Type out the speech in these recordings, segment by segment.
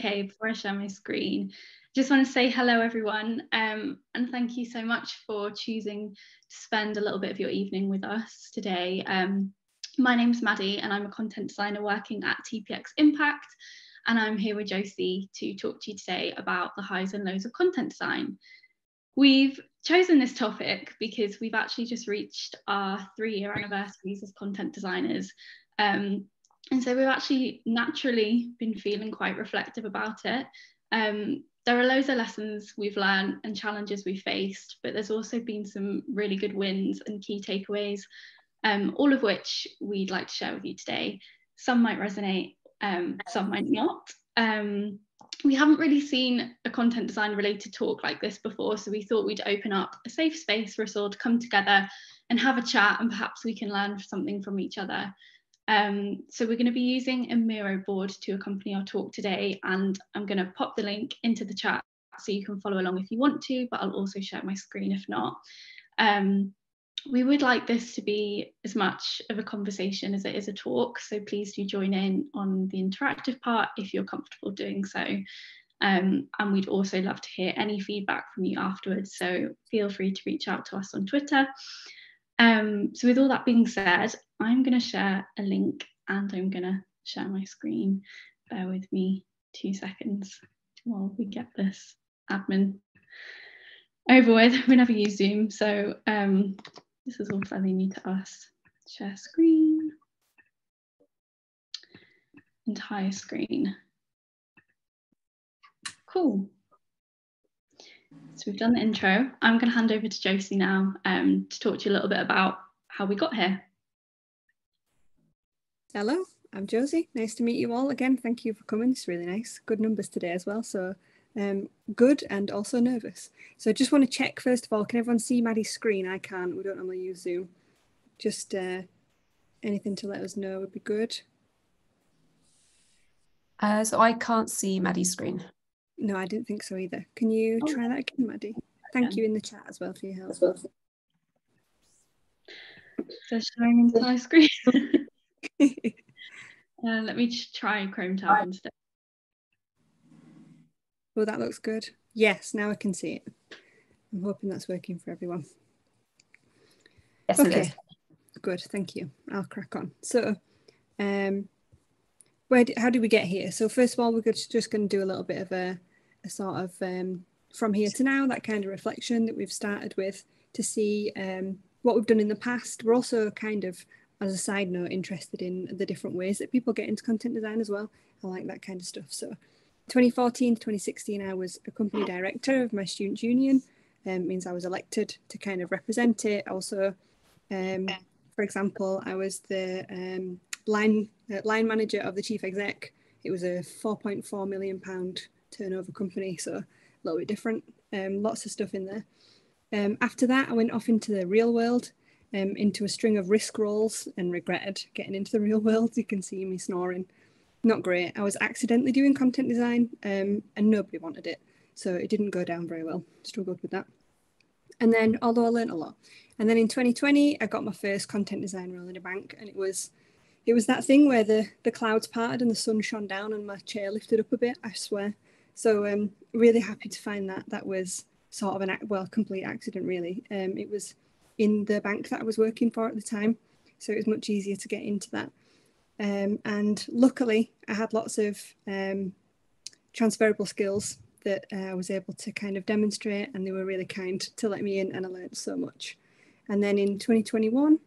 okay, before I share my screen, just want to say hello everyone, and thank you so much for choosing to spend a little bit of your evening with us today. My name's Maddie and I'm a content designer working at TPXimpact, and I'm here with Josie to talk to you today about the highs and lows of content design. We've chosen this topic because we've actually just reached our 3-year anniversaries as content designers. And so we've actually naturally been feeling quite reflective about it. There are loads of lessons we've learned and challenges we've faced, but there's also been some really good wins and key takeaways, all of which we'd like to share with you today. Some might resonate, some might not. We haven't really seen a content design related talk like this before, so we thought we'd open up a safe space for us all to come together and have a chat, and perhaps we can learn something from each other. So we're going to be using a Miro board to accompany our talk today, and I'm going to pop the link into the chat so you can follow along if you want to, but I'll also share my screen if not. We would like this to be as much of a conversation as it is a talk, so please do join in on the interactive part if you're comfortable doing so. And we'd also love to hear any feedback from you afterwards, so feel free to reach out to us on Twitter. So with all that being said, I'm going to share a link and I'm going to share my screen. Bear with me 2 seconds while we get this admin over with. We never use Zoom, so this is all fairly new to us. Share screen. Entire screen. Cool. So we've done the intro. I'm going to hand over to Josie now to talk to you a little bit about how we got here. Hello, I'm Josie. Nice to meet you all again. Thank you for coming. It's really nice. Good numbers today as well. So good and also nervous. So I just want to check first of all, can everyone see Maddie's screen? I can't. We don't normally use Zoom. Just anything to let us know would be good. So I can't see Maddie's screen. No, I didn't think so either. Can you try that again, Maddie? Thank you in the chat as well for your help. So showing entire screen. Let me try Chrome tab instead. Well, that looks good. Yes, now I can see it. I'm hoping that's working for everyone. Yes, okay. It is. Good, thank you. I'll crack on. So, how did we get here? So first of all, we're just going to do a little bit of a sort of from here to now, that kind of reflection that we've started with to see what we've done in the past. We're also kind of, as a side note, interested in the different ways that people get into content design as well. I like that kind of stuff. So 2014 to 2016, I was a company director of my students' union. Means I was elected to kind of represent it. Also, for example, I was the line manager of the chief exec. It was a £4.4 million turnover company, so a little bit different. Lots of stuff in there. After that, I went off into the real world, into a string of risk roles, and regretted getting into the real world. You can see me snoring. Not great. I was accidentally doing content design, and nobody wanted it, so it didn't go down very well. Struggled with that. And then, although I learned a lot. And then in 2020, I got my first content design role in a bank, and it was that thing where the clouds parted and the sun shone down and my chair lifted up a bit, I swear. So really happy to find that. That was sort of complete accident, really. It was in the bank that I was working for at the time, so it was much easier to get into that. And luckily, I had lots of transferable skills that I was able to kind of demonstrate, and they were really kind to let me in, and I learned so much. And then in 2021,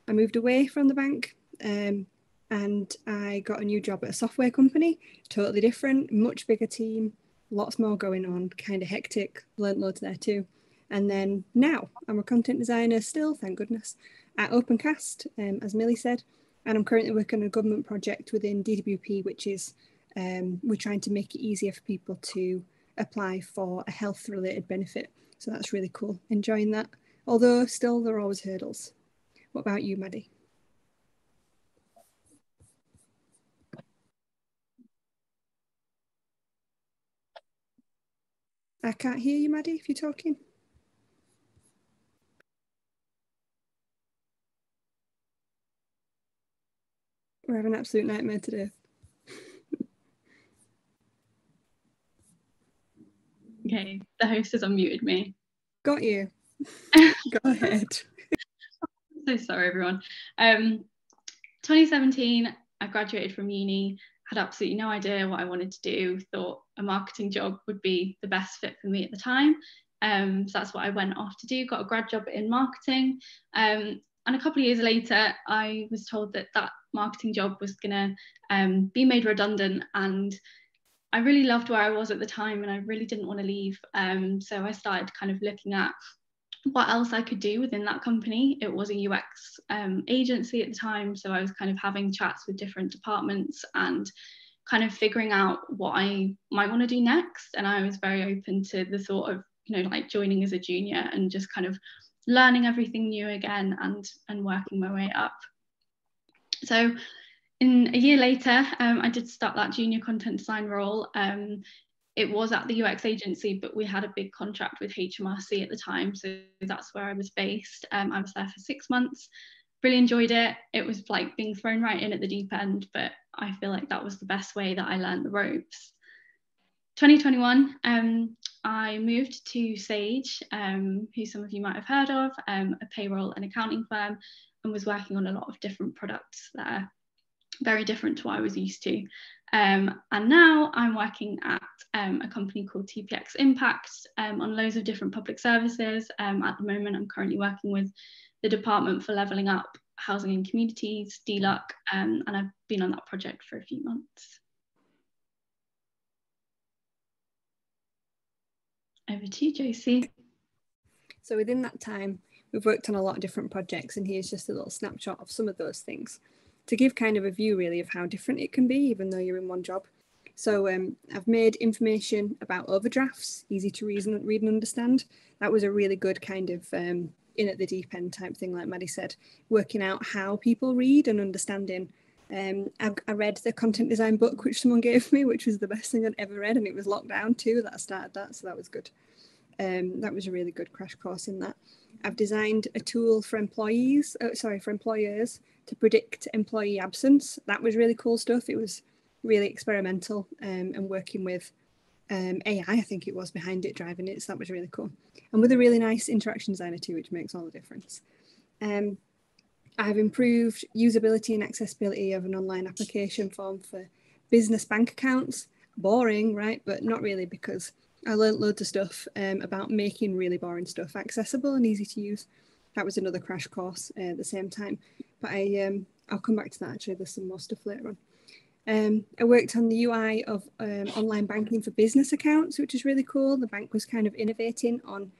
I moved away from the bank, and I got a new job at a software company, totally different, much bigger team, lots more going on, kind of hectic, learned loads there too. And then now I'm a content designer still, thank goodness, at Opencast, as Millie said, and I'm currently working on a government project within DWP, which is we're trying to make it easier for people to apply for a health related benefit. So that's really cool, enjoying that. Although still there are always hurdles. What about you, Maddie? I can't hear you, Maddie, if you're talking. We're having an absolute nightmare today. Okay, the host has unmuted me. Got you. Go ahead. So sorry, everyone. 2017, I graduated from uni, had absolutely no idea what I wanted to do, thought a marketing job would be the best fit for me at the time. So that's what I went off to do, got a grad job in marketing. And a couple of years later, I was told that that marketing job was going to be made redundant, and I really loved where I was at the time and I really didn't want to leave. So I started kind of looking at what else I could do within that company. It was a UX agency at the time, so I was kind of having chats with different departments and kind of figuring out what I might want to do next. And I was very open to the thought of, you know, like joining as a junior and just kind of learning everything new again and working my way up. So in a year later, I did start that junior content design role. It was at the UX agency, but we had a big contract with HMRC at the time, so that's where I was based. I was there for 6 months, really enjoyed it. It was like being thrown right in at the deep end, but I feel like that was the best way that I learned the ropes. 2021, I moved to Sage, who some of you might have heard of, a payroll and accounting firm, and was working on a lot of different products there, very different to what I was used to. And now I'm working at a company called TPXimpact on loads of different public services. At the moment, I'm currently working with the Department for Levelling Up Housing and Communities, DLUC, and I've been on that project for a few months. Over to you, Josie. So within that time, we've worked on a lot of different projects, and here's just a little snapshot of some of those things to give kind of a view really of how different it can be, even though you're in one job. So I've made information about overdrafts easy to read and understand. That was a really good kind of in at the deep end type thing, like Maddie said, working out how people read and understanding. I read the content design book which someone gave me, which was the best thing I'd ever read, and it was locked down too that I started that, so that was good. That was a really good crash course in that. I've designed a tool for employers to predict employee absence. That was really cool stuff. It was really experimental and working with AI, I think it was behind it, driving it. So that was really cool. And with a really nice interaction designer too, which makes all the difference. I've improved usability and accessibility of an online application form for business bank accounts. Boring, right? But not really, because I learned loads of stuff about making really boring stuff accessible and easy to use. That was another crash course at the same time. But I'll come back to that actually. There's some more stuff later on. I worked on the UI of online banking for business accounts, which is really cool. The bank was kind of innovating on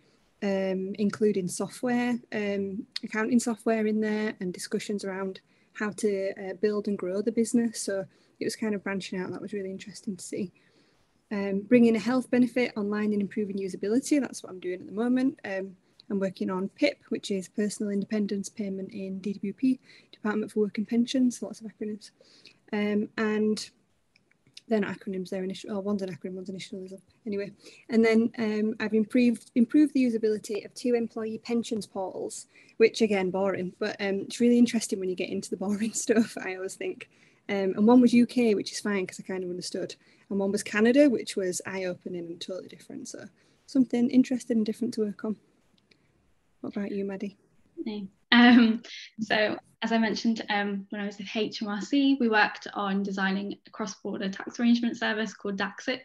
including software, accounting software in there, and discussions around how to build and grow the business. So it was kind of branching out. That was really interesting to see. Bringing a health benefit online and improving usability. That's what I'm doing at the moment. I'm working on PIP, which is Personal Independence Payment in DWP, Department for Work and Pensions, lots of acronyms. And then acronyms there, one's an acronym, one's initialism. Anyway, and then I've improved the usability of 2 employee pensions portals, which again, boring, but it's really interesting when you get into the boring stuff, I always think. And one was UK, which is fine because I kind of understood. And one was Canada, which was eye-opening and totally different. So something interesting and different to work on. What about you, Maddie? So as I mentioned, when I was with HMRC, we worked on designing a cross-border tax arrangement service called DAX6.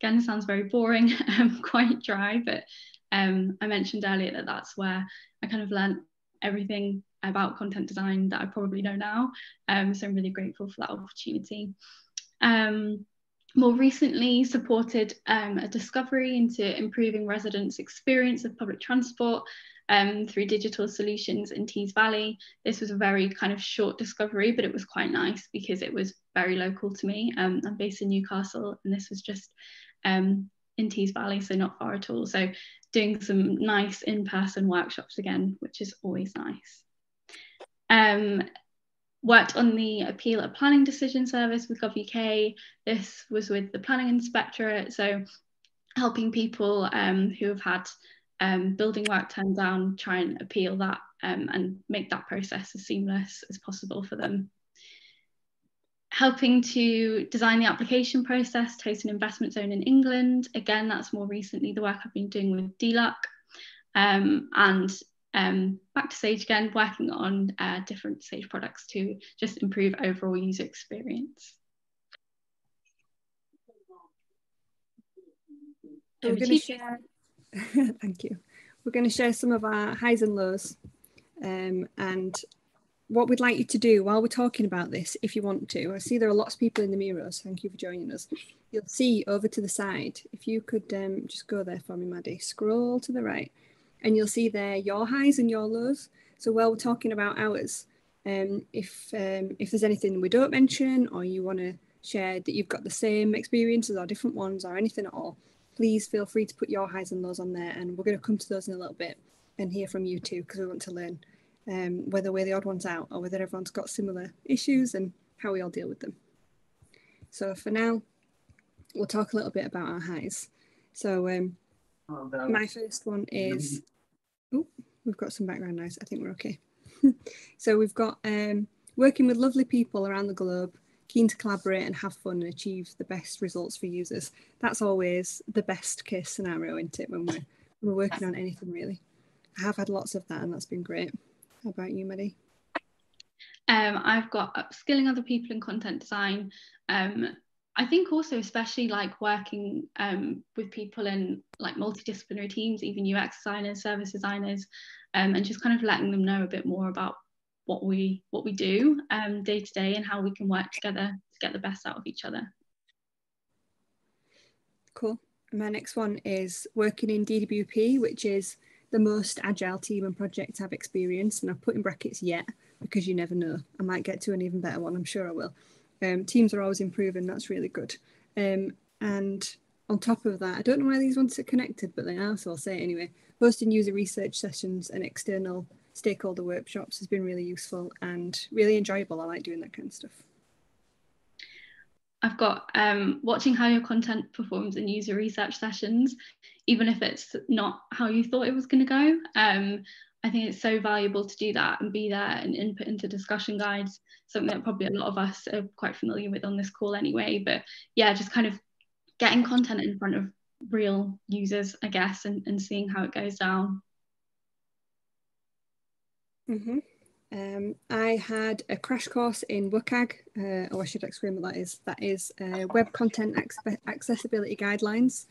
Again, it sounds very boring, quite dry, but I mentioned earlier that that's where I kind of learned everything about content design that I probably know now. So I'm really grateful for that opportunity. More recently supported a discovery into improving residents' experience of public transport through digital solutions in Tees Valley. This was a very kind of short discovery, but it was quite nice because it was very local to me. I'm based in Newcastle, and this was just in Tees Valley, so not far at all. So doing some nice in-person workshops again, which is always nice. Worked on the appeal of planning decision service with GovUK. This was with the planning inspectorate, so helping people who have had building work turned down try and appeal that and make that process as seamless as possible for them. helping to design the application process to host an investment zone in England. Again, that's more recently the work I've been doing with DLUC. And back to Sage again, working on different Sage products to just improve overall user experience. We're going to share, thank you. We're going to share some of our highs and lows, and what we'd like you to do while we're talking about this, if you want to. I see there are lots of people in the mirrors. Thank you for joining us. You'll see over to the side, if you could just go there for me, Maddie, scroll to the right, and you'll see there your highs and your lows. So while we're talking about ours, if there's anything we don't mention, or you want to share that you've got the same experiences or different ones or anything at all, please feel free to put your highs and lows on there, and we're going to come to those in a little bit and hear from you too, because we want to learn whether we're the odd ones out or whether everyone's got similar issues and how we all deal with them. So for now, we'll talk a little bit about our highs. So my first one is, oh, we've got some background noise. I think we're okay. So we've got working with lovely people around the globe, keen to collaborate and have fun and achieve the best results for users. That's always the best case scenario, isn't it, when we're working on anything really. I have had lots of that and that's been great. How about you, Maddie? I've got upskilling other people in content design. I think also especially like working with people in like multidisciplinary teams, even UX designers, service designers, and just kind of letting them know a bit more about what we do day to day and how we can work together to get the best out of each other. Cool. My next one is working in DWP, which is the most agile team and project I've experienced, and I've put in brackets yet because you never know. I might get to an even better one, I'm sure I will. Teams are always improving, that's really good. And on top of that, I don't know why these ones are connected, but they are, so I'll say it anyway. Hosting user research sessions and external stakeholder workshops has been really useful and really enjoyable. I like doing that kind of stuff. I've got watching how your content performs in user research sessions, even if it's not how you thought it was going to go. I think it's so valuable to do that and be there and input into discussion guides, something that probably a lot of us are quite familiar with on this call anyway. But yeah, just kind of getting content in front of real users, I guess, and seeing how it goes down. Mm-hmm. I had a crash course in WCAG, or I should explain what that is. That is Web Content Accessibility Guidelines,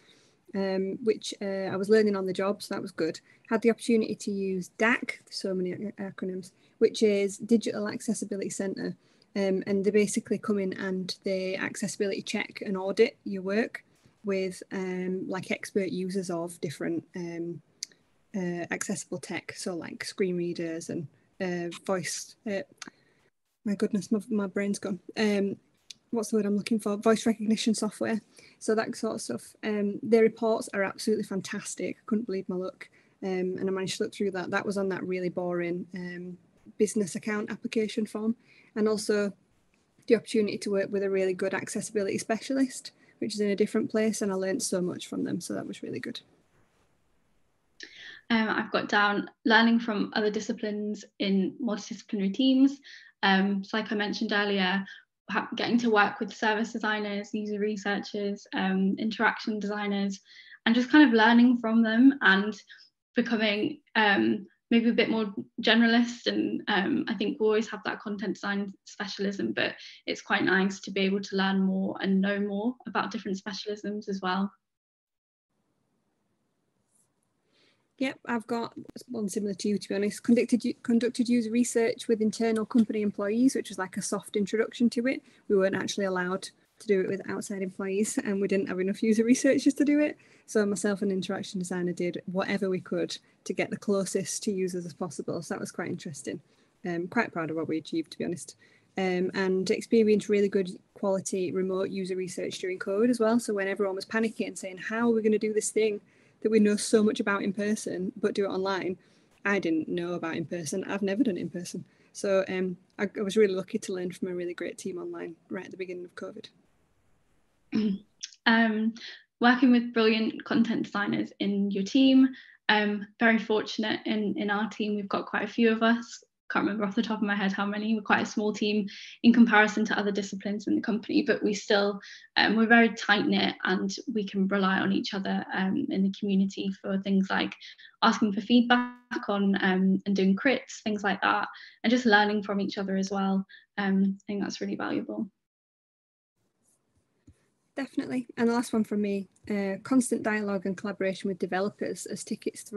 which I was learning on the job, so that was good. Had the opportunity to use DAC, so many acronyms, which is Digital Accessibility Centre, and they basically come in and they accessibility check and audit your work with like expert users of different accessible tech, so like screen readers and voice, my goodness, my brain's gone. What's the word I'm looking for? Voice recognition software. So that sort of stuff. Their reports are absolutely fantastic. I couldn't believe my luck. And I managed to look through that. That was on that really boring business account application form. And also the opportunity to work with a really good accessibility specialist, which is in a different place. And I learned so much from them. So that was really good. I've got down learning from other disciplines in multidisciplinary teams. So like I mentioned earlier, getting to work with service designers, user researchers, interaction designers, and just kind of learning from them and becoming maybe a bit more generalist. And I think we always have that content design specialism, but it's quite nice to be able to learn more and know more about different specialisms as well. Yep, I've got one similar to you, to be honest. Conducted user research with internal company employees, which was like a soft introduction to it. We weren't actually allowed to do it with outside employees, and we didn't have enough user researchers to do it. So myself and interaction designer did whatever we could to get the closest to users as possible. So that was quite interesting. Quite proud of what we achieved, to be honest. And experienced really good quality remote user research during COVID as well. So when everyone was panicking and saying, how are we going to do this thing that we know so much about in person, but do it online, I didn't know about in person. I've never done it in person. So I was really lucky to learn from a really great team online right at the beginning of COVID. Working with brilliant content designers in your team. Very fortunate in our team, we've got quite a few of us can't remember off the top of my head how many. We're quite a small team in comparison to other disciplines in the company, but we still, we're very tight-knit, and we can rely on each other in the community for things like asking for feedback on and doing crits, things like that, and just learning from each other as well. I think that's really valuable. Definitely. And the last one from me, constant dialogue and collaboration with developers as tickets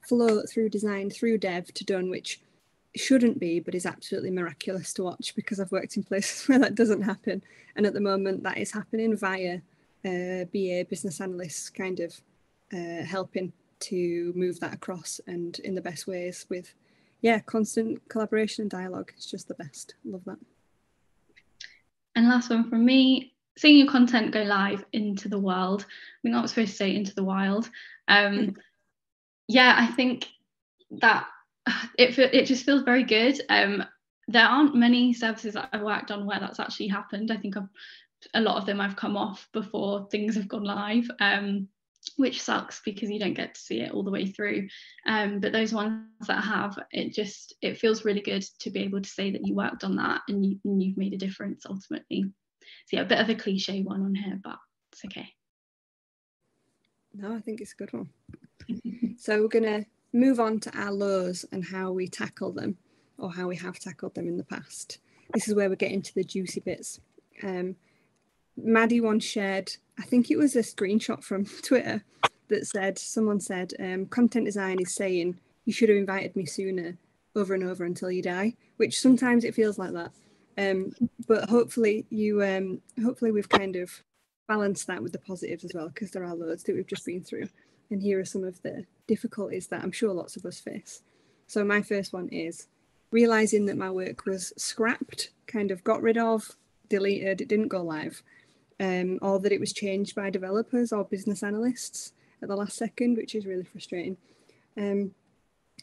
flow through design, through dev to done, which shouldn't be, but is absolutely miraculous to watch, because I've worked in places where that doesn't happen. And at the moment that is happening via BA business analysts kind of helping to move that across, and in the best ways with, constant collaboration and dialogue. It's just the best. Love that. And last one from me, seeing your content go live into the world. I think I was supposed to say into the wild. I think that it just feels very good. There aren't many services that I've worked on where that's actually happened. I think a lot of them I've come off before things have gone live, which sucks because you don't get to see it all the way through. But those ones that have, it feels really good to be able to say that you worked on that and you've made a difference ultimately. So a bit of a cliche one on here, but it's okay. No, I think it's a good one. So we're going to move on to our lows and how we tackle them, or how we have tackled them in the past. This is where we get into the juicy bits. Maddie once shared, I think it was a screenshot from Twitter, that someone said, content design is saying you should have invited me sooner, over and over until you die, which sometimes it feels like that. But hopefully we've kind of balanced that with the positives as well, because there are loads that we've just been through. And here are some of the difficulties that I'm sure lots of us face. So my first one is realising that my work was scrapped, kind of got rid of, deleted, it didn't go live, or that it was changed by developers or business analysts at the last second, which is really frustrating.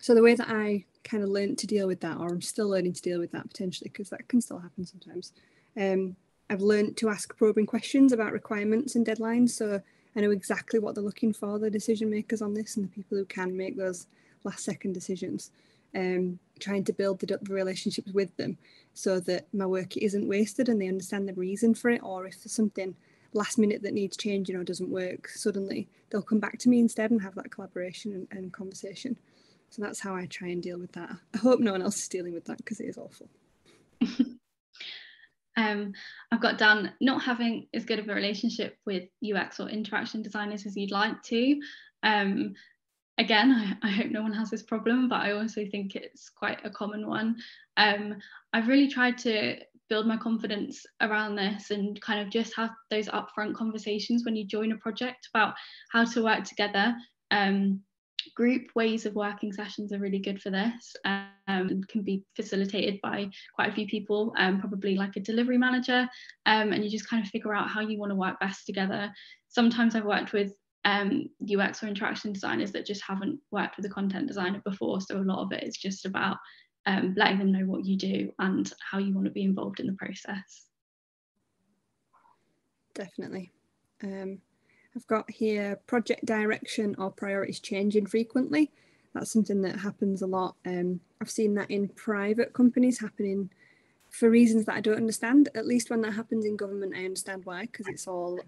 So the way that I kind of learned to deal with that, or I'm still learning to deal with that potentially, because that can still happen sometimes, I've learned to ask probing questions about requirements and deadlines, so I know exactly what they're looking for, the decision makers on this and the people who can make those last second decisions, trying to build the relationships with them so that my work isn't wasted and they understand the reason for it, or if there's something last minute that needs changing or doesn't work, suddenly they'll come back to me instead and have that collaboration and conversation. So that's how I try and deal with that. I hope no one else is dealing with that, because it is awful. I've got down not having as good of a relationship with UX or interaction designers as you'd like to. Again, I hope no one has this problem, but I also think it's quite a common one. I've really tried to build my confidence around this and kind of just have those upfront conversations when you join a project about how to work together. Group ways of working sessions are really good for this, and can be facilitated by quite a few people, probably like a delivery manager, and you just kind of figure out how you want to work best together. Sometimes I've worked with UX or interaction designers that just haven't worked with a content designer before, so a lot of it is just about letting them know what you do and how you want to be involved in the process. Definitely. I've got here project direction or priorities changing frequently. That's something that happens a lot. I've seen that in private companies happening for reasons that I don't understand. At least when that happens in government, I understand why, because it's all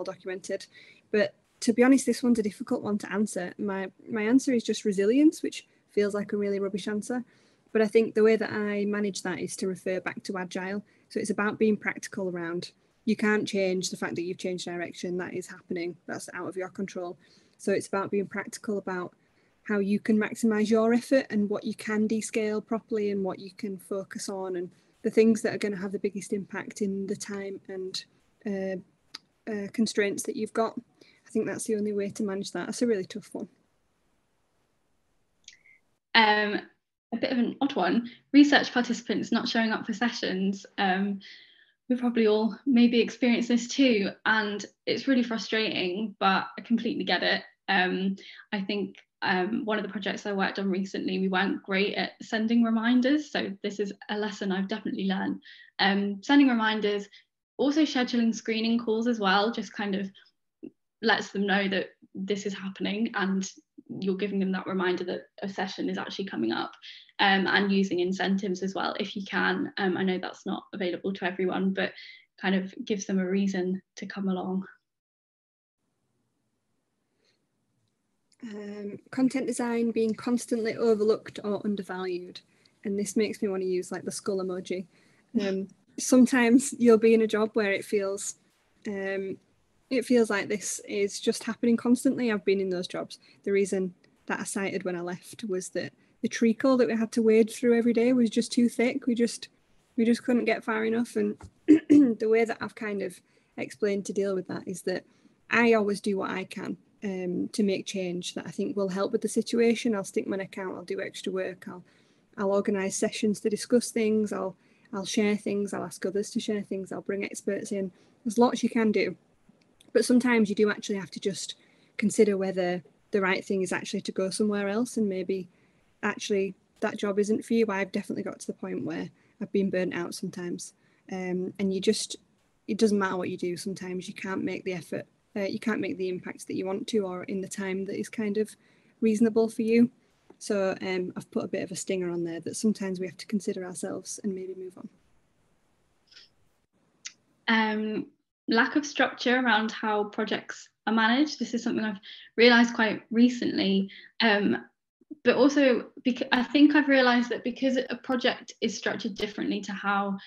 documented. But to be honest, this one's a difficult one to answer. My answer is just resilience, which feels like a really rubbish answer. But I think the way that I manage that is to refer back to agile. So it's about being practical around, you can't change the fact that you've changed direction. That is happening. That's out of your control. So it's about being practical about how you can maximize your effort and what you can descale properly and what you can focus on, and the things that are going to have the biggest impact in the time and constraints that you've got. I think that's the only way to manage that. That's a really tough one. A bit of an odd one, research participants not showing up for sessions. We've probably all maybe experienced this too, and it's really frustrating, but I completely get it. I think one of the projects I worked on recently, we weren't great at sending reminders, so this is a lesson I've definitely learned. Sending reminders, also scheduling screening calls as well, just kind of lets them know that this is happening and you're giving them that reminder that a session is actually coming up, and using incentives as well if you can. I know that's not available to everyone, but kind of gives them a reason to come along. Content design being constantly overlooked or undervalued, and this makes me want to use like the skull emoji. Sometimes you'll be in a job where it feels like this is just happening constantly. I've been in those jobs. The reason that I cited when I left was that the treacle that we had to wade through every day was just too thick. We just couldn't get far enough. And the way that I've kind of explained to deal with that is that I always do what I can to make change that I think will help with the situation. I'll stick my neck out, I'll do extra work, I'll organise sessions to discuss things, I'll share things, I'll ask others to share things, I'll bring experts in. There's lots you can do. But sometimes you do actually have to just consider whether the right thing is actually to go somewhere else, and maybe actually that job isn't for you. I've definitely got to the point where I've been burnt out sometimes. And it doesn't matter what you do. Sometimes you can't make the effort, you can't make the impact that you want to, or in the time that is kind of reasonable for you. So I've put a bit of a stinger on there that sometimes we have to consider ourselves and maybe move on. Lack of structure around how projects are managed. This is something I've realised quite recently, but also because I think I've realised that because a project is structured differently to how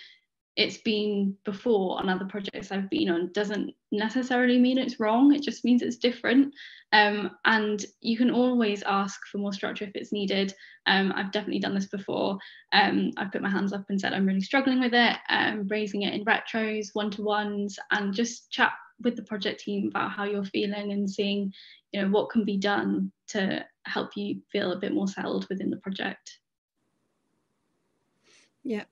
it's been before on other projects I've been on, doesn't necessarily mean it's wrong. It just means it's different, and you can always ask for more structure if it's needed. I've definitely done this before. I've put my hands up and said I'm really struggling with it, raising it in retros, one-to-ones, and just chat with the project team about how you're feeling and seeing, you know, what can be done to help you feel a bit more settled within the project. Yep.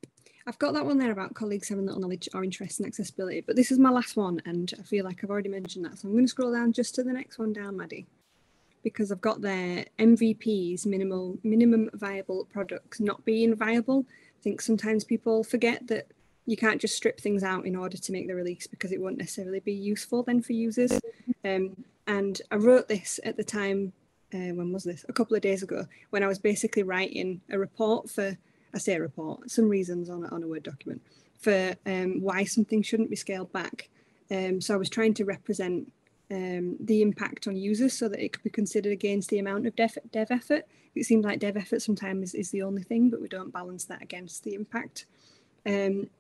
I've got that one there about colleagues having little knowledge or interest in accessibility, but this is my last one, and I feel like I've already mentioned that, so I'm going to scroll down just to the next one down, Maddie, because I've got there MVPs, minimum viable products, not being viable. I think sometimes people forget that you can't just strip things out in order to make the release, because it won't necessarily be useful then for users. And I wrote this at the time, when was this? A couple of days ago, when I was basically writing a report for, I say a report, some reasons on a Word document for why something shouldn't be scaled back. So I was trying to represent the impact on users so that it could be considered against the amount of dev effort. It seems like dev effort sometimes is the only thing, but we don't balance that against the impact.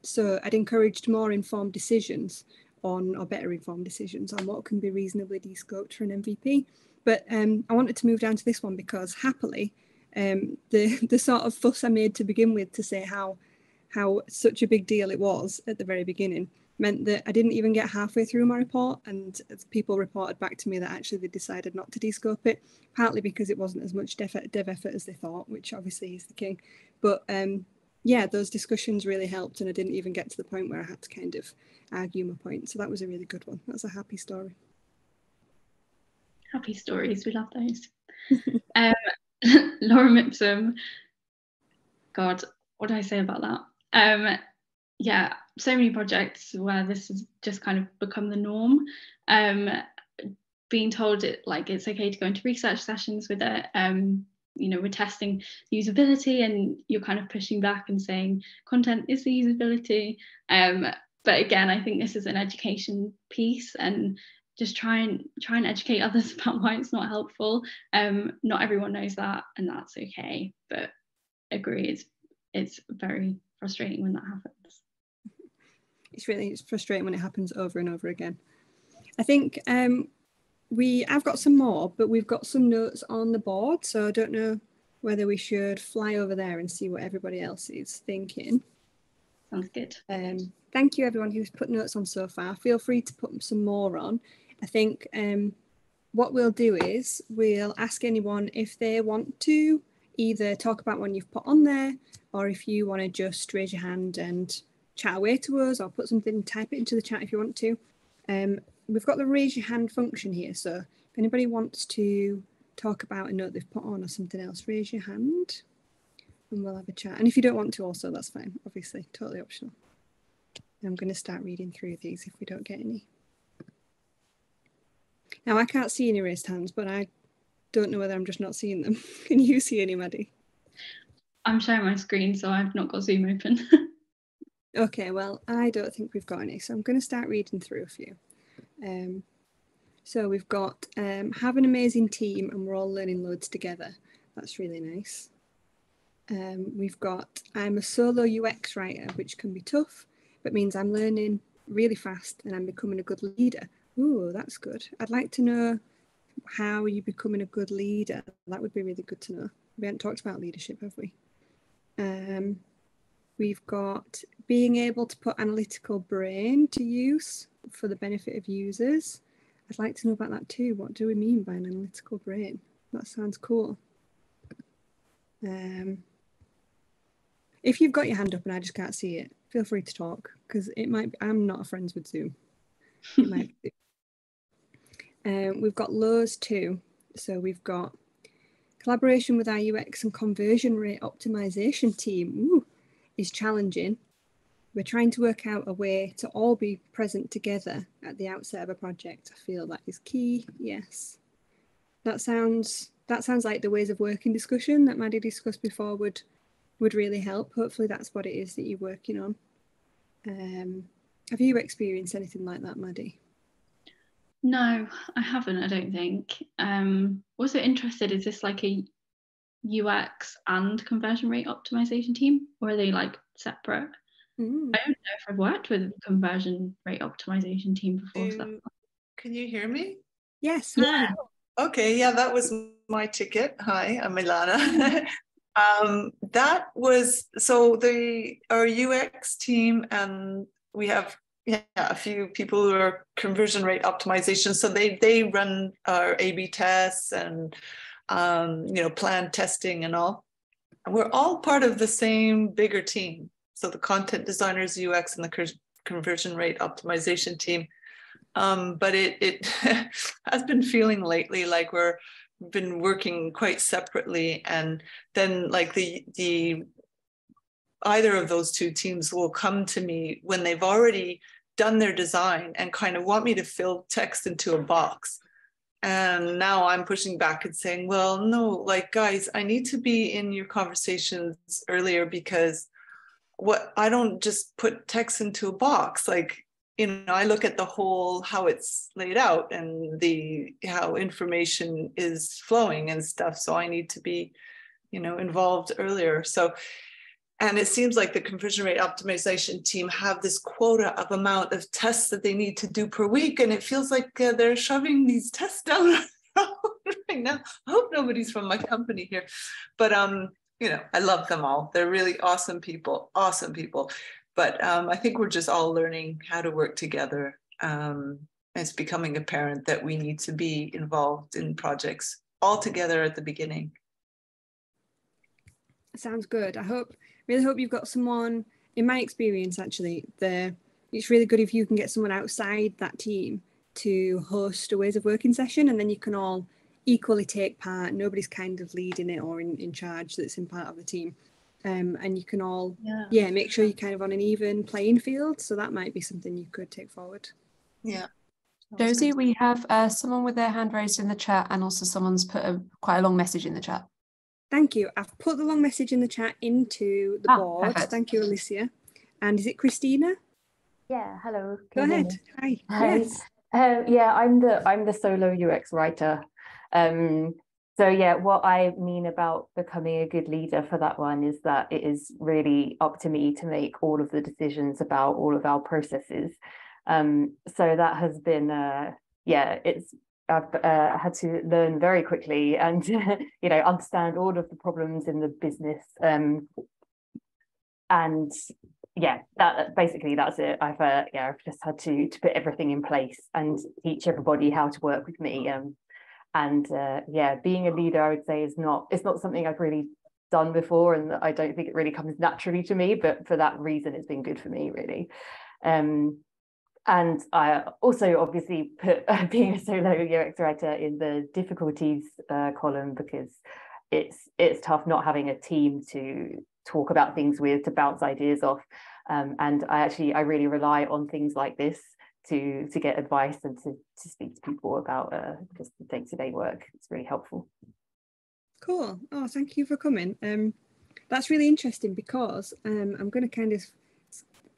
So I'd encouraged more informed decisions on, or better informed decisions on what can be reasonably de-scoped for an MVP. But I wanted to move down to this one because happily, the sort of fuss I made to begin with to say how such a big deal it was at the very beginning meant that I didn't even get halfway through my report, and people reported back to me that actually they decided not to de-scope it, partly because it wasn't as much dev effort as they thought, which obviously is the king. But yeah, those discussions really helped, and I didn't even get to the point where I had to kind of argue my point. So that was a really good one. That's a happy story. Happy stories, we love those. Laura Mipsum, God, what do I say about that? Yeah, so many projects where this has just kind of become the norm. Being told it's okay to go into research sessions with it. You know, we're testing usability, and you're kind of pushing back and saying content is the usability. But again, I think this is an education piece, and just try and educate others about why it's not helpful. Not everyone knows that, and that's okay. But agree, it's very frustrating when that happens. It's frustrating when it happens over and over again. I think I've got some more, but we've got some notes on the board, so I don't know whether we should fly over there and see what everybody else is thinking. Sounds good. Thank you everyone who's put notes on so far. Feel free to put some more on. I think what we'll do is we'll ask anyone if they want to either talk about one you've put on there, or if you want to just raise your hand and chat away to us, or put something, type it into the chat if you want to. We've got the raise your hand function here, so if anybody wants to talk about a note they've put on or something else, raise your hand and we'll have a chat. And if you don't want to also, that's fine, obviously, totally optional. I'm going to start reading through these if we don't get any. Now, I can't see any raised hands, but I don't know whether I'm just not seeing them. Can you see any, Maddie? I'm sharing my screen, so I've not got Zoom open. Okay, well, I don't think we've got any, so I'm going to start reading through a few. So we've got have an amazing team and we're all learning loads together. That's really nice. We've got I'm a solo UX writer, which can be tough, but means I'm learning really fast and I'm becoming a good leader. Ooh, that's good. I'd like to know how you're becoming a good leader. That would be really good to know. We haven't talked about leadership, have we? We've got being able to put analytical brain to use for the benefit of users. I'd like to know about that too. What do we mean by an analytical brain? That sounds cool. If you've got your hand up and I just can't see it, feel free to talk, because it might be, I'm not friends with Zoom. It might be. We've got lows too. So we've got collaboration with our UX and conversion rate optimization team. Ooh, is challenging. We're trying to work out a way to all be present together at the outset of a project. I feel that is key. Yes. That sounds like the ways of working discussion that Maddie discussed before would really help. Hopefully that's what it is that you're working on. Have you experienced anything like that, Maddie? No, I haven't, I don't think. Also interested, is this like a UX and conversion rate optimization team, or are they like separate? I don't know if I've worked with a conversion rate optimization team before. Can you hear me? Yes. Yeah. Hi. Okay, yeah, that was my ticket. Hi, I'm Ilana. That was our UX team, and we have a few people who are conversion rate optimization. So they run our A/B tests and plan testing and all. And we're all part of the same bigger team. So the content designers, UX, and the conversion rate optimization team. But it has been feeling lately like we've been working quite separately, and then like the either of those two teams will come to me when they've already done their design and kind of want me to fill text into a box. And now I'm pushing back and saying, well, no, like, guys, I need to be in your conversations earlier, because I don't just put text into a box. Like, I look at the whole, how it's laid out and how information is flowing and stuff. So I need to be, involved earlier. So, and it seems like the conversion rate optimization team have this quota of amount of tests that they need to do per week. And it feels like they're shoving these tests down right now. I hope nobody's from my company here, but I love them all. They're really awesome people. But I think we're just all learning how to work together. It's becoming apparent that we need to be involved in projects all together at the beginning. Sounds good. Really hope you've got someone, in my experience actually, it's really good if you can get someone outside that team to host a ways of working session, and then you can all equally take part. Nobody's kind of leading it or in charge that's in part of the team. And you can all make sure you're kind of on an even playing field. So that might be something you could take forward. Yeah. Josie, we have someone with their hand raised in the chat, and also someone's put quite a long message in the chat. Thank you. I've put the long message in the chat into the board. Perfect. Thank you, Alicia. And is it Christina? Yeah, hello. Go ahead. Hi. Yes. Yeah, I'm the solo UX writer. So yeah, what I mean about becoming a good leader for that one is that it is really up to me to make all of the decisions about all of our processes. So that has been, I've had to learn very quickly and, understand all of the problems in the business. And yeah, that's it. I've just had to put everything in place and teach everybody how to work with me. Being a leader, I would say, it's not something I've really done before, and I don't think it really comes naturally to me, but for that reason it's been good for me, really. And I also obviously put being a solo UX writer in the difficulties column, because it's tough not having a team to talk about things with, to bounce ideas off. And I really rely on things like this to get advice and to speak to people about just the day-to-day work. It's really helpful. Cool. Oh, thank you for coming. That's really interesting because I'm going to kind of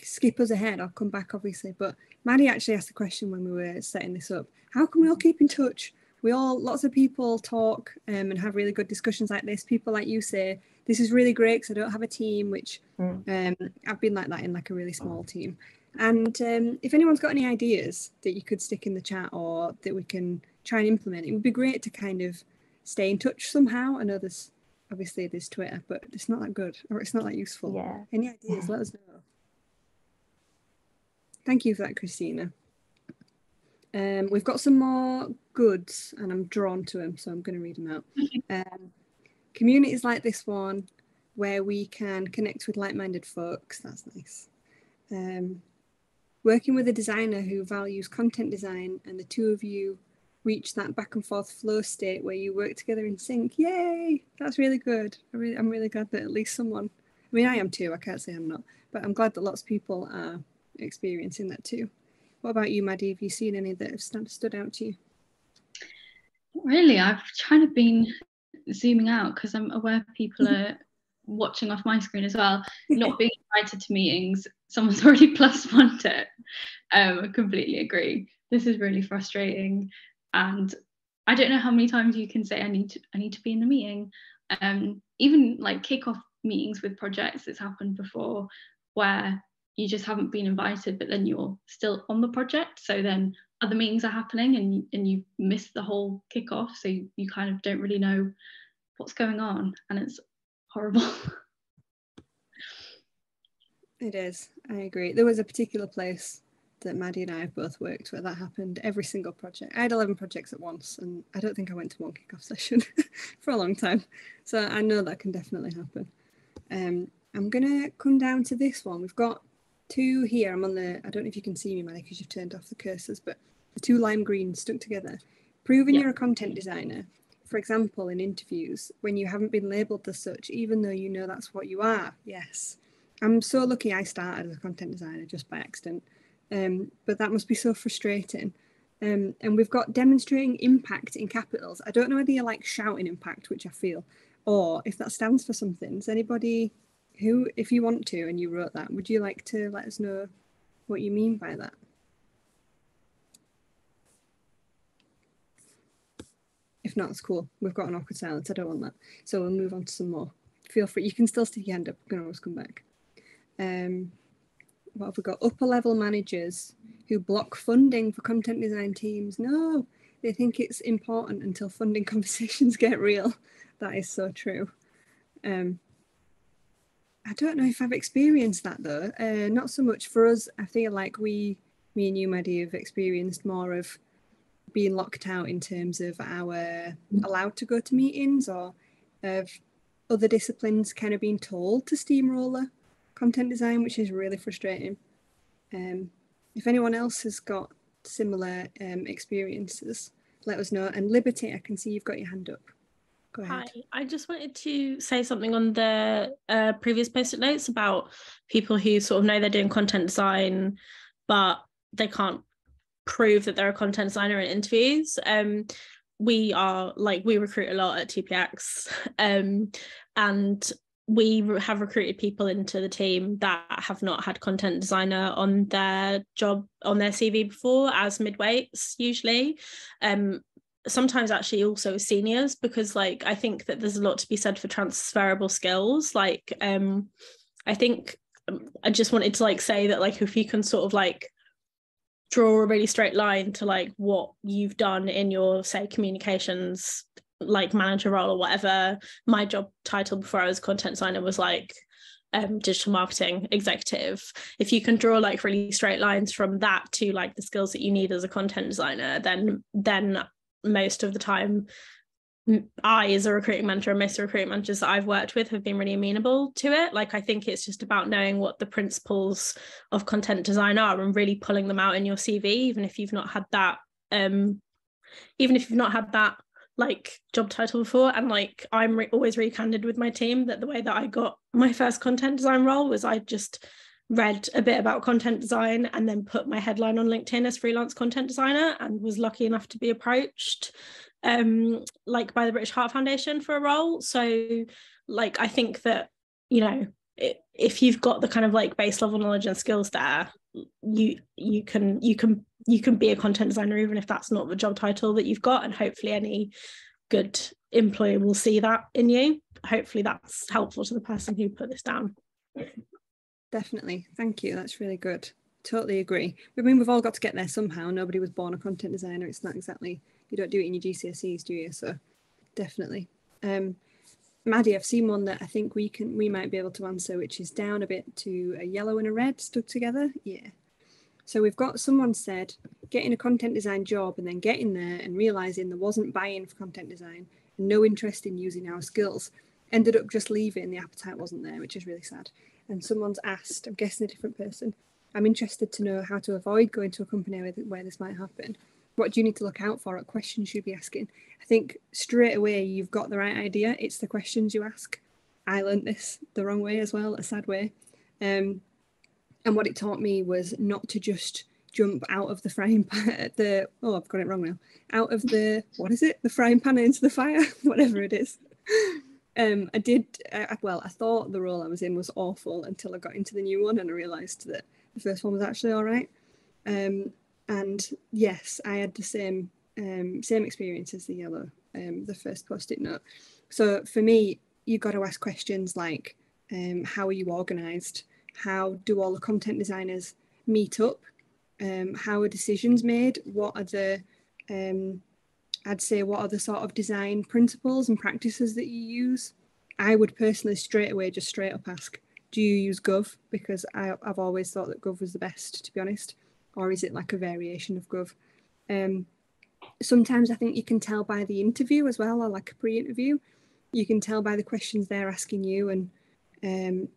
skip us ahead. I'll come back obviously, but Maddie actually asked the question when we were setting this up. How can we all keep in touch? Lots of people talk and have really good discussions like this. People like you say, this is really great because I don't have a team, which I've been like that in like a really small team. And if anyone's got any ideas that you could stick in the chat or that we can try and implement, it would be great to kind of stay in touch somehow. I know there's Twitter, but it's not that good or it's not that useful. Yeah. Any ideas, let us know. Thank you for that, Christina. We've got some more goods and I'm drawn to them, so I'm going to read them out. Communities like this one where we can connect with like-minded folks, that's nice. Working with a designer who values content design and the two of you reach that back and forth flow state where you work together in sync. Yay, that's really good. I'm really glad that at least someone, I mean, I am too, I can't say I'm not, but I'm glad that lots of people are experiencing that too. What about you, Maddie? Have you seen any that have stood out to you? Really, I've kind of been zooming out because I'm aware people are watching off my screen as well. Not being invited to meetings, someone's already +1'd it. I completely agree. This is really frustrating, and I don't know how many times you can say I need to be in the meeting. Even like kick-off meetings with projects, it's happened before where you just haven't been invited, but then you're still on the project. So then other meetings are happening and you miss the whole kickoff. So you kind of don't really know what's going on, and it's horrible. It is, I agree. There was a particular place that Maddie and I have both worked where that happened every single project. I had 11 projects at once and I don't think I went to one kickoff session for a long time. So I know that can definitely happen. I'm gonna come down to this one. We've got two here. I'm on I don't know if you can see me, Maddie, because you've turned off the cursors, but the two lime greens stuck together. Proving you're a content designer, for example, in interviews, when you haven't been labelled as such, even though you know that's what you are. Yes. I'm so lucky I started as a content designer just by accident, but that must be so frustrating. And we've got demonstrating impact in capitals. I don't know whether you like shouting impact, which I feel, or if that stands for something. Does anybody who, if you want to and you wrote that, would you like to let us know what you mean by that? If not, it's cool. We've got an awkward silence. I don't want that. So we'll move on to some more. Feel free. You can still stick your hand up. You can always come back. What have we got? Upper level managers who block funding for content design teams. No, they think it's important until funding conversations get real. That is so true. I don't know if I've experienced that though. Not so much for us. I feel like me and you, Maddie, have experienced more of being locked out in terms of our allowed to go to meetings, or of other disciplines kind of being told to steamroller content design, which is really frustrating. If anyone else has got similar experiences, let us know. And Liberty, I can see you've got your hand up. Go ahead. Hi, I just wanted to say something on the previous post-it notes about people who sort of know they're doing content design, but they can't prove that they're a content designer in interviews. We recruit a lot at TPX, and we have recruited people into the team that have not had content designer on their job, on their CV before, as midweights usually. Sometimes actually also seniors, because like I think that there's a lot to be said for transferable skills. Like I think I just wanted to like say that like if you can sort of like draw a really straight line to like what you've done in your, say, communications like manager role or whatever. My job title before I was content designer was like digital marketing executive. If you can draw like really straight lines from that to like the skills that you need as a content designer, then most of the time I, as a recruiting manager, and most of the recruiting managers that I've worked with have been really amenable to it. Like I think it's just about knowing what the principles of content design are and really pulling them out in your CV, even if you've not had that like job title before. And like I'm always really candid with my team that the way that I got my first content design role was I just read a bit about content design and then put my headline on LinkedIn as freelance content designer, and was lucky enough to be approached. like by the British Heart Foundation for a role. So like I think that, you know, if you've got the kind of like base level knowledge and skills there, you can be a content designer even if that's not the job title that you've got, and hopefully any good employer will see that in you. Hopefully that's helpful to the person who put this down. Definitely, thank you, that's really good. Totally agree. I mean, we've all got to get there somehow. Nobody was born a content designer. It's not exactly, you don't do it in your GCSEs, do you? So definitely. Maddie, I've seen one that I think we might be able to answer, which is down a bit to a yellow and a red stuck together. Yeah. So we've got someone said, getting a content design job and then getting there and realising there wasn't buy-in for content design and no interest in using our skills. Ended up just leaving, the appetite wasn't there, which is really sad. And someone's asked, I'm guessing a different person, I'm interested to know how to avoid going to a company where this might happen. What do you need to look out for? What questions should you be asking? I think straight away you've got the right idea. It's the questions you ask. I learned this the wrong way as well, a sad way. And what it taught me was not to just jump out of the frying pan, I've got it wrong now. Out of the, the frying pan into the fire, whatever it is. I thought the role I was in was awful until I got into the new one and I realised that the first one was actually all right. And yes, I had the same experience as the yellow, the first post-it note. So for me, you've got to ask questions like, how are you organised? How do all the content designers meet up? How are decisions made? What are the sort of design principles and practices that you use? I would personally straight up ask, do you use Gov? Because I've always thought that Gov was the best, to be honest. Or is it like a variation of Gov? Sometimes I think you can tell by the interview as well, or like a pre-interview. You can tell by the questions they're asking you, and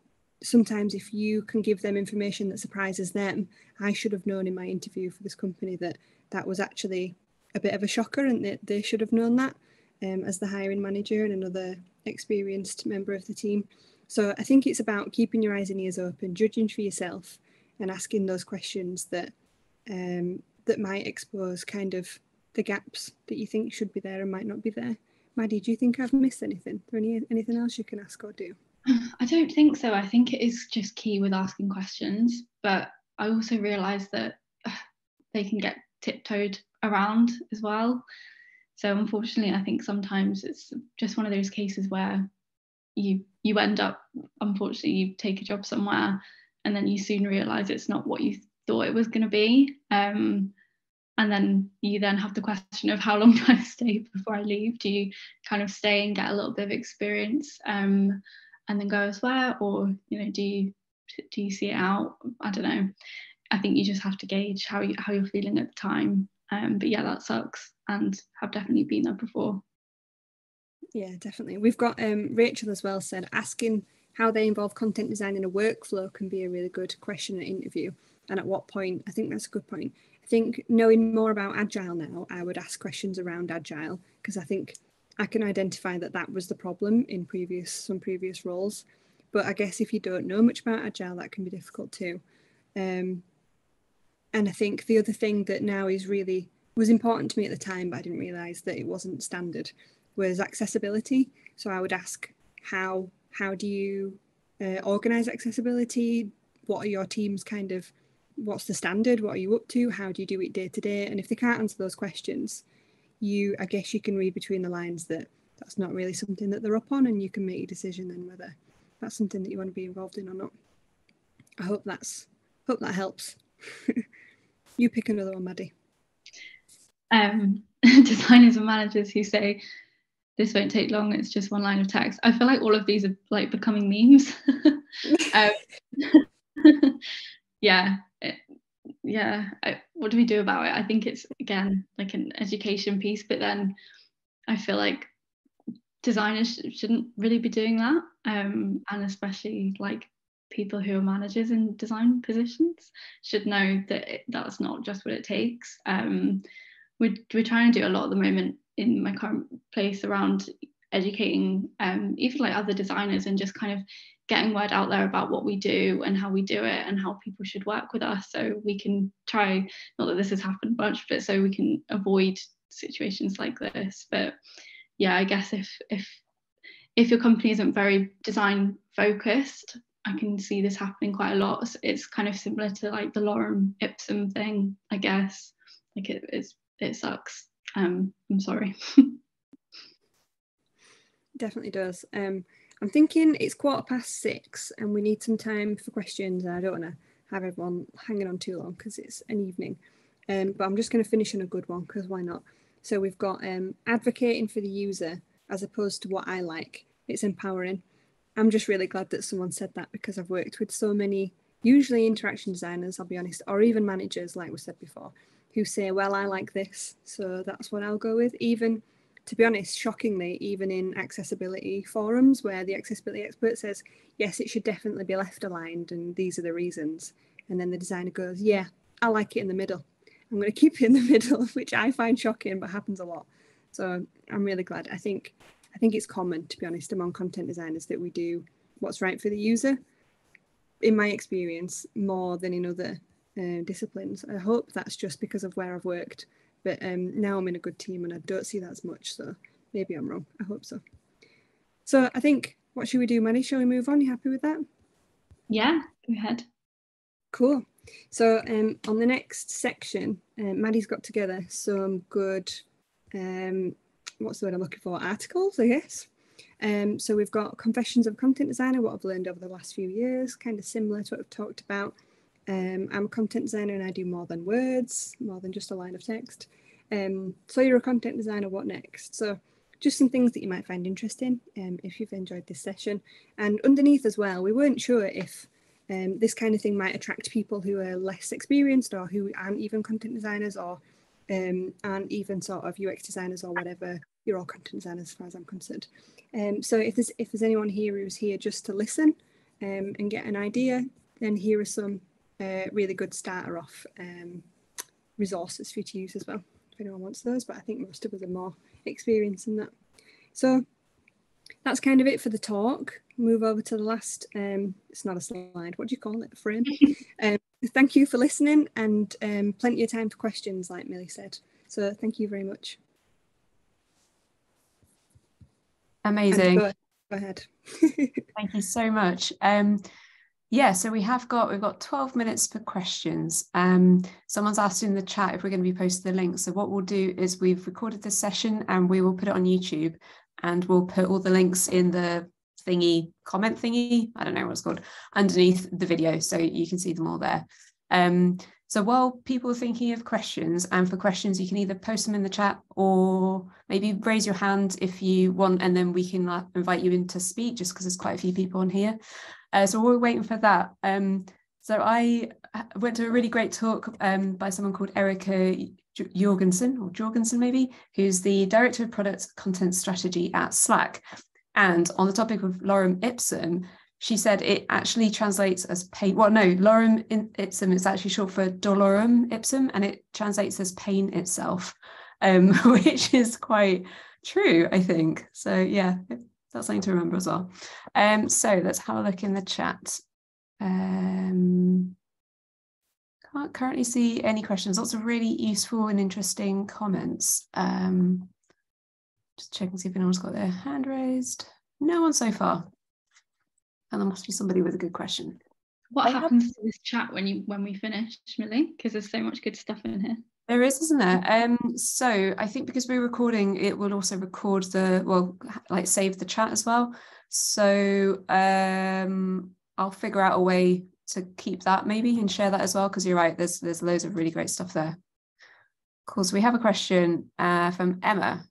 sometimes if you can give them information that surprises them. I should have known in my interview for this company that was actually a bit of a shocker, and that they should have known that as the hiring manager and another experienced member of the team. So I think it's about keeping your eyes and ears open, judging for yourself, and asking those questions that might expose kind of the gaps that you think should be there and might not be there. Maddie, do you think I've missed anything? Is there anything else you can ask or do? I don't think so. I think it is just key with asking questions, but I also realise that they can get tiptoed around as well. So unfortunately, I think sometimes it's just one of those cases where you end up, unfortunately, you take a job somewhere and then you soon realise it's not what you thought it was going to be. And then you then have the question of how long do I stay before I leave? Do you kind of stay and get a little bit of experience and then go elsewhere, or do you see it out? I don't know. I think you just have to gauge how you're feeling at the time. But yeah, that sucks, and have definitely been there before. Yeah, definitely. We've got Rachel as well said asking how they involve content design in a workflow can be a really good question at interview, and at what point. I think that's a good point. I think knowing more about Agile now, I would ask questions around Agile, because I think I can identify that was the problem in some previous roles. But I guess if you don't know much about Agile, that can be difficult too. And I think the other thing that now was important to me at the time, but I didn't realise that it wasn't standard, was accessibility. So I would ask, how do you organise accessibility? What are your teams what's the standard? What are you up to? How do you do it day to day? And if they can't answer those questions, I guess you can read between the lines that that's not really something that they're up on, and you can make a decision then whether that's something that you want to be involved in or not. I hope that helps. You pick another one, Maddie. Designers and managers who say this won't take long, it's just one line of text. I feel like all of these are like becoming memes. What do we do about it? I think it's, again, like an education piece, but then I feel like designers shouldn't really be doing that, and especially like people who are managers in design positions should know that that's not just what it takes. We're trying to do a lot at the moment in my current place around educating even like other designers, and just kind of getting word out there about what we do and how we do it and how people should work with us, so we can try, not that this has happened much, but so we can avoid situations like this. But yeah, I guess if your company isn't very design focused, I can see this happening quite a lot. So it's kind of similar to like the lorem ipsum thing, I guess. Like it sucks. I'm sorry. Definitely does. I'm thinking it's 6:15 and we need some time for questions, and I don't want to have everyone hanging on too long because it's an evening. But I'm just going to finish on a good one, because why not? So we've got advocating for the user as opposed to what I like. It's empowering. I'm just really glad that someone said that, because I've worked with so many, usually interaction designers, I'll be honest, or even managers, like we said before, who say, well, I like this, so that's what I'll go with. Even, to be honest, shockingly, even in accessibility forums where the accessibility expert says, yes, it should definitely be left aligned and these are the reasons. And then the designer goes, yeah, I like it in the middle. I'm going to keep it in the middle, which I find shocking, but happens a lot. So I'm really glad. I think it's common, to be honest, among content designers that we do what's right for the user, in my experience, more than in other disciplines. I hope that's just because of where I've worked, but now I'm in a good team and I don't see that as much, so maybe I'm wrong. I hope so. So I think, what should we do, Maddie? Shall we move on? You happy with that? Yeah, go ahead. Cool. So on the next section, Maddie's got together some good, what's the word I'm looking for? Articles, I guess. So we've got Confessions of a Content Designer, what I've learned over the last few years, kind of similar to what we've talked about. I'm a content designer and I do more than words, more than just a line of text. So you're a content designer, what next? So just some things that you might find interesting if you've enjoyed this session. And underneath as well, we weren't sure if this kind of thing might attract people who are less experienced or who aren't even content designers or aren't even sort of UX designers or whatever. You're all content designers as far as I'm concerned. So if there's anyone here who's here just to listen and get an idea, then here are some really good starter off resources for you to use as well, if anyone wants those, but I think most of us are more experienced in that. So that's kind of it for the talk. Move over to the last, it's not a slide, what do you call it, a frame? Thank you for listening, and plenty of time for questions, like Millie said. So thank you very much. Amazing. Go ahead. Thank you so much. Yeah, so we've got 12 minutes for questions. Someone's asked in the chat if we're going to be posting the link. So what we'll do is we've recorded this session and we will put it on YouTube, and we'll put all the links in the comment thingy, I don't know what it's called, underneath the video, so you can see them all there. So while people are thinking of questions, and for questions you can either post them in the chat or maybe raise your hand if you want, and then we can invite you in to speak, just because there's quite a few people on here. So we're waiting for that. So I went to a really great talk by someone called Erica Jorgensen maybe, who's the Director of Product Content Strategy at Slack. And on the topic of lorem ipsum, she said it actually translates as pain. Well, no, lorem ipsum is actually short for dolorem ipsum, and it translates as pain itself, which is quite true, I think. So yeah, that's something to remember as well. So let's have a look in the chat. Can't currently see any questions. Lots of really useful and interesting comments. Just check and see if anyone's got their hand raised. No one so far. And there must be somebody with a good question. What happens to this chat when we finish, Millie? Because there's so much good stuff in here. There is, isn't there? So I think because we're recording, it will also record save the chat as well. So I'll figure out a way to keep that maybe and share that as well, because you're right, there's loads of really great stuff there. Cool. So we have a question from Emma.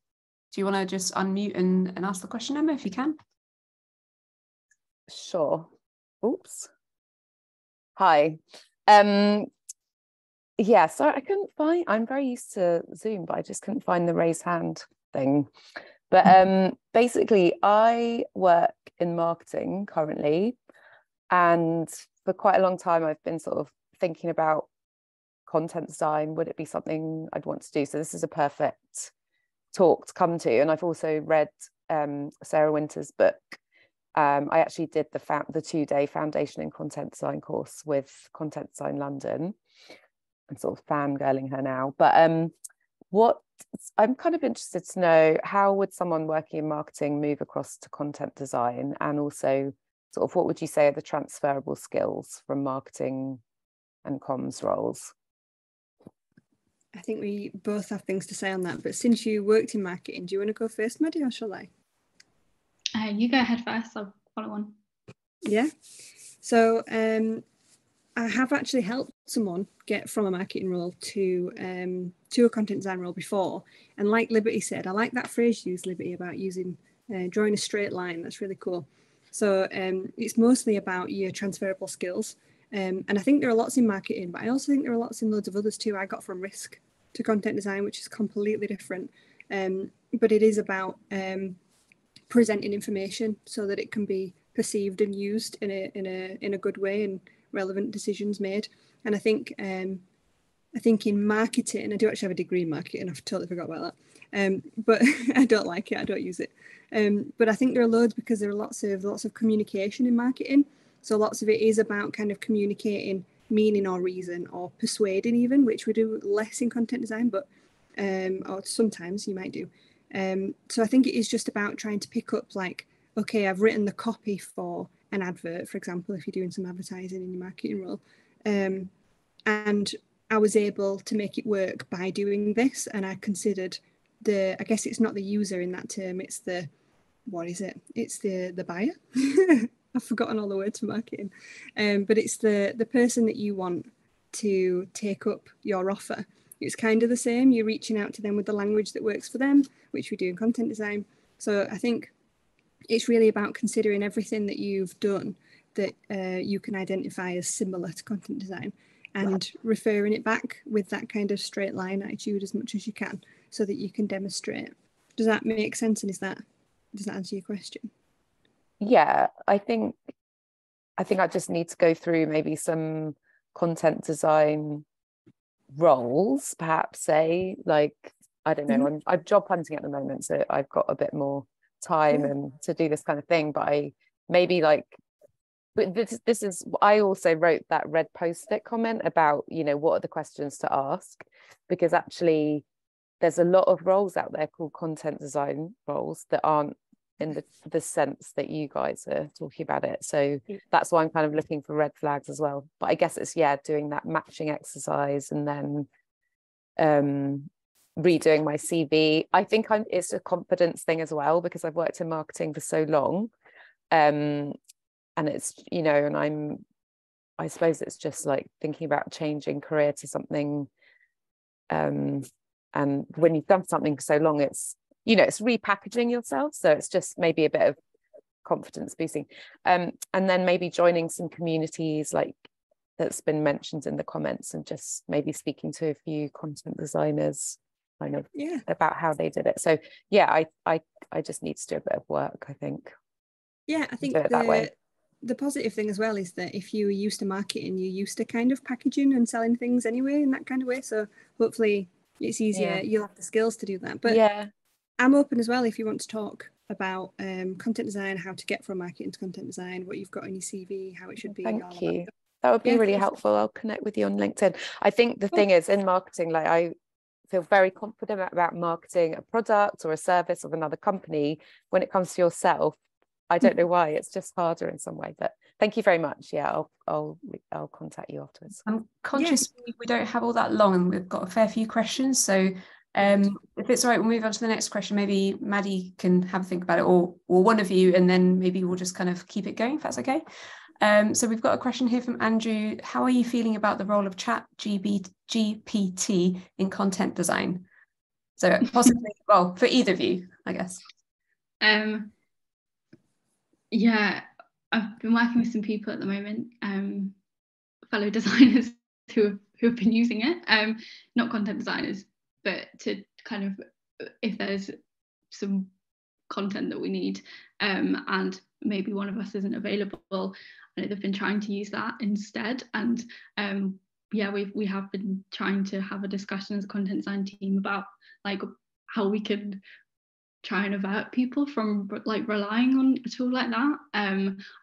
Do you want to just unmute and ask the question, Emma, if you can? Sure. Oops. Hi. Yeah, sorry, I couldn't find, I'm very used to Zoom, but I just couldn't find the raise hand thing. But basically, I work in marketing currently, and for quite a long time, I've been sort of thinking about content design. Would it be something I'd want to do? So this is a perfect talk to come to. And I've also read Sarah Winter's book. I actually did the 2-day foundation in content design course with Content Design London. I'm sort of fangirling her now, but I'm kind of interested to know, how would someone working in marketing move across to content design, and also sort of what would you say are the transferable skills from marketing and comms roles? I think we both have things to say on that, but since you worked in marketing, do you want to go first, Maddie, or shall I? You go ahead first, I'll follow on. Yeah, so I have actually helped someone get from a marketing role to a content design role before, and like Liberty said, I like that phrase you used, Liberty, about using drawing a straight line. That's really cool. So it's mostly about your transferable skills, and I think there are lots in marketing, but I also think there are lots in loads of others too. I got from risk to content design, which is completely different, but it is about presenting information so that it can be perceived and used in a good way and relevant decisions made. And I think in marketing, I do actually have a degree in marketing, I've totally forgot about that, but I don't like it, I don't use it, but I think there are loads because there are lots of communication in marketing. So lots of it is about kind of communicating meaning or reason or persuading even, which we do less in content design, but or sometimes you might do. So I think it is just about trying to pick up, like, okay, I've written the copy for an advert, for example, if you're doing some advertising in your marketing role, and I was able to make it work by doing this, and I considered I guess it's not the user in that term, it's the, what is it? It's the buyer. I've forgotten all the words for marketing, but it's the person that you want to take up your offer. It's kind of the same. You're reaching out to them with the language that works for them, which we do in content design. So I think it's really about considering everything that you've done that you can identify as similar to content design, and referring it back with that kind of straight line attitude as much as you can, so that you can demonstrate. Does that make sense? And does that answer your question? Yeah, I think I just need to go through maybe some content design roles, perhaps, say, like, I don't know, I'm job hunting at the moment, so I've got a bit more time and to do this kind of thing, but I maybe like, but this is, I also wrote that red post-it comment about, you know, what are the questions to ask, because actually there's a lot of roles out there called content design roles that aren't in the sense that you guys are talking about it. So that's why I'm kind of looking for red flags as well. But I guess it's, yeah, doing that matching exercise and then redoing my CV. I think it's a confidence thing as well, because I've worked in marketing for so long. And it's, you know, and I suppose it's just like thinking about changing career to something. And when you've done something for so long, it's, you know, it's repackaging yourself. So it's just maybe a bit of confidence boosting. And then maybe joining some communities like that's been mentioned in the comments, and just maybe speaking to a few content designers kind of about how they did it. So yeah, I just need to do a bit of work, I think. Yeah, I think the positive thing as well is that if you were used to marketing, you're used to kind of packaging and selling things anyway in that kind of way. So hopefully it's easier. You'll have the skills to do that. But yeah, I'm open as well if you want to talk about content design, how to get from marketing to content design, what you've got on your CV, how it should be. Thank you. That would be really helpful. I'll connect with you on LinkedIn. I think the thing is, in marketing, like, I feel very confident about marketing a product or a service of another company. When it comes to yourself, I don't know why, it's just harder in some way. But thank you very much. Yeah, I'll contact you afterwards. I'm conscious we don't have all that long, and we've got a fair few questions. So if it's all right, we'll move on to the next question. Maybe Maddie can have a think about it, or one of you, and then maybe we'll just kind of keep it going, if that's okay. So we've got a question here from Andrew. How are you feeling about the role of ChatGPT in content design? So possibly, well, for either of you, I guess. Yeah, I've been working with some people at the moment, fellow designers who have been using it, not content designers, but to kind of, if there's some content that we need, and maybe one of us isn't available, I know they've been trying to use that instead. And yeah, we have been trying to have a discussion as a content design team about like how we could try and avert people from like relying on a tool like that.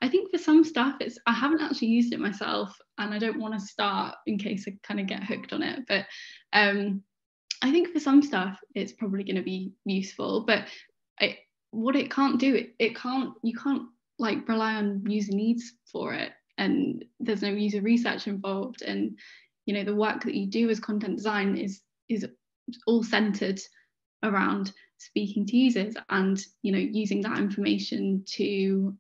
I think for some stuff I haven't actually used it myself, and I don't want to start in case I kind of get hooked on it, but I think for some stuff it's probably going to be useful, but what it can't do, you can't like rely on user needs for it, and there's no user research involved, and you know the work that you do as content design is all centered around speaking to users and you know using that information to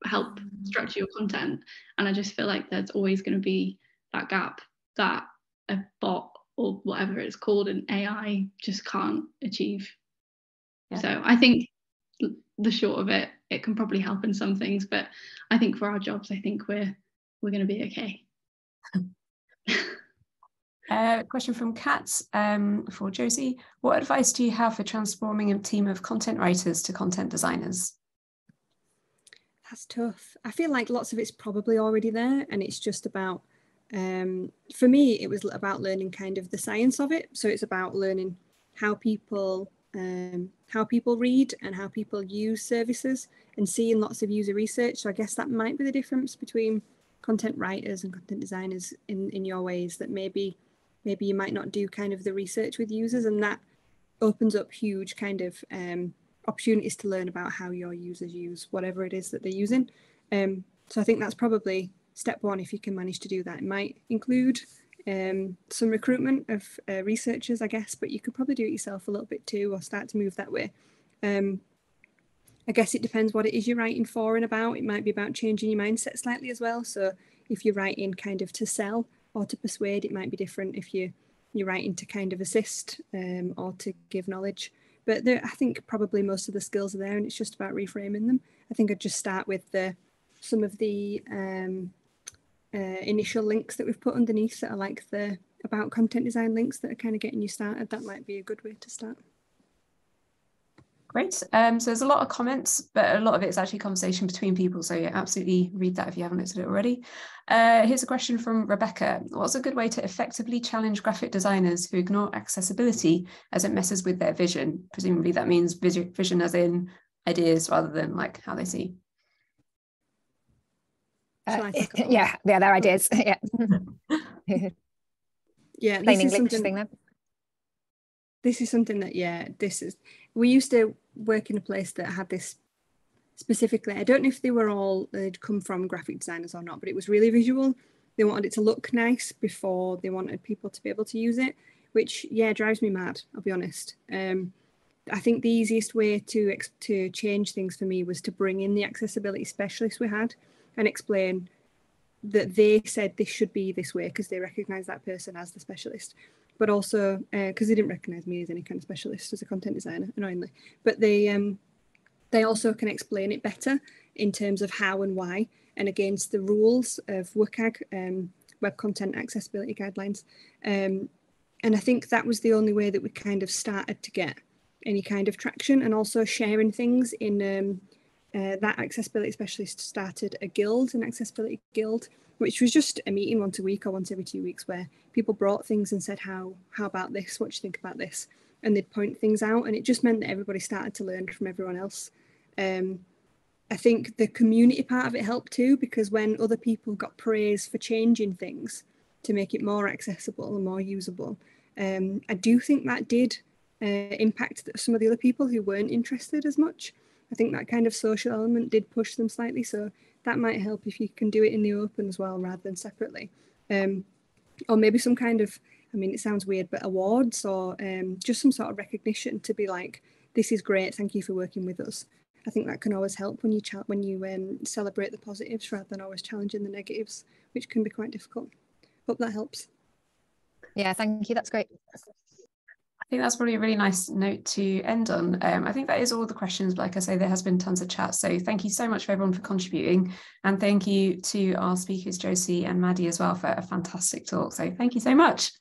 help structure your content. And I just feel like there's always going to be that gap that a bot or whatever it's called, an AI, just can't achieve. Yeah. So I think the short of it can probably help in some things, but I think for our jobs, I think we're going to be okay. Question from Kat for Josie. What advice do you have for transforming a team of content writers to content designers? That's tough. I feel like lots of it's probably already there, and it's just about, for me, it was about learning kind of the science of it. So it's about learning how people read and how people use services, and seeing lots of user research. So I guess that might be the difference between content writers and content designers in your ways, that maybe you might not do kind of the research with users, and that opens up huge kind of opportunities to learn about how your users use whatever it is that they're using. So I think that's probably step one, if you can manage to do that. It might include some recruitment of researchers, I guess, but you could probably do it yourself a little bit too, or start to move that way. I guess it depends what it is you're writing for and about. It might be about changing your mindset slightly as well. So if you're writing kind of to sell or to persuade, it might be different if you're writing to kind of assist or to give knowledge. But I think probably most of the skills are there, and it's just about reframing them. I think I'd just start with some of the initial links that we've put underneath that are like the about content design links that are kind of getting you started. That might be a good way to start. Great. So there's a lot of comments, but a lot of it is actually conversation between people. So yeah, absolutely read that if you haven't looked at it already. Here's a question from Rebecca. What's a good way to effectively challenge graphic designers who ignore accessibility as it messes with their vision? Presumably that means vision as in ideas rather than like how they see. Yeah, their ideas. Yeah. Yeah, plain English thing then. This is something that, we used to work in a place that had this specifically. I don't know if they'd come from graphic designers or not, but it was really visual. They wanted it to look nice before they wanted people to be able to use it, which, drives me mad, I'll be honest. I think the easiest way to change things for me was to bring in the accessibility specialists we had and explain that they said this should be this way because they recognise that person as the specialist. But also because they didn't recognise me as any kind of specialist as a content designer, annoyingly. But they also can explain it better in terms of how and why, and against the rules of WCAG, Web Content Accessibility Guidelines. And I think that was the only way that we kind of started to get any kind of traction, and also sharing things in that accessibility specialist started a guild, an accessibility guild, which was just a meeting once a week or once every 2 weeks where people brought things and said, how about this? What do you think about this? And they'd point things out, and it just meant that everybody started to learn from everyone else. I think the community part of it helped too, because when other people got praise for changing things to make it more accessible and more usable, I do think that did impact some of the other people who weren't interested as much. I think that kind of social element did push them slightly, so that might help if you can do it in the open as well rather than separately. Or maybe some kind of, it sounds weird, but awards or just some sort of recognition to be like, this is great, thank you for working with us. I think that can always help when you celebrate the positives rather than always challenging the negatives, which can be quite difficult. Hope that helps. Yeah, thank you, that's great. I think that's probably a really nice note to end on. I think that is all the questions, but like I say, there has been tons of chat. So thank you so much for everyone for contributing. And thank you to our speakers, Josie and Maddie as well, for a fantastic talk. So thank you so much.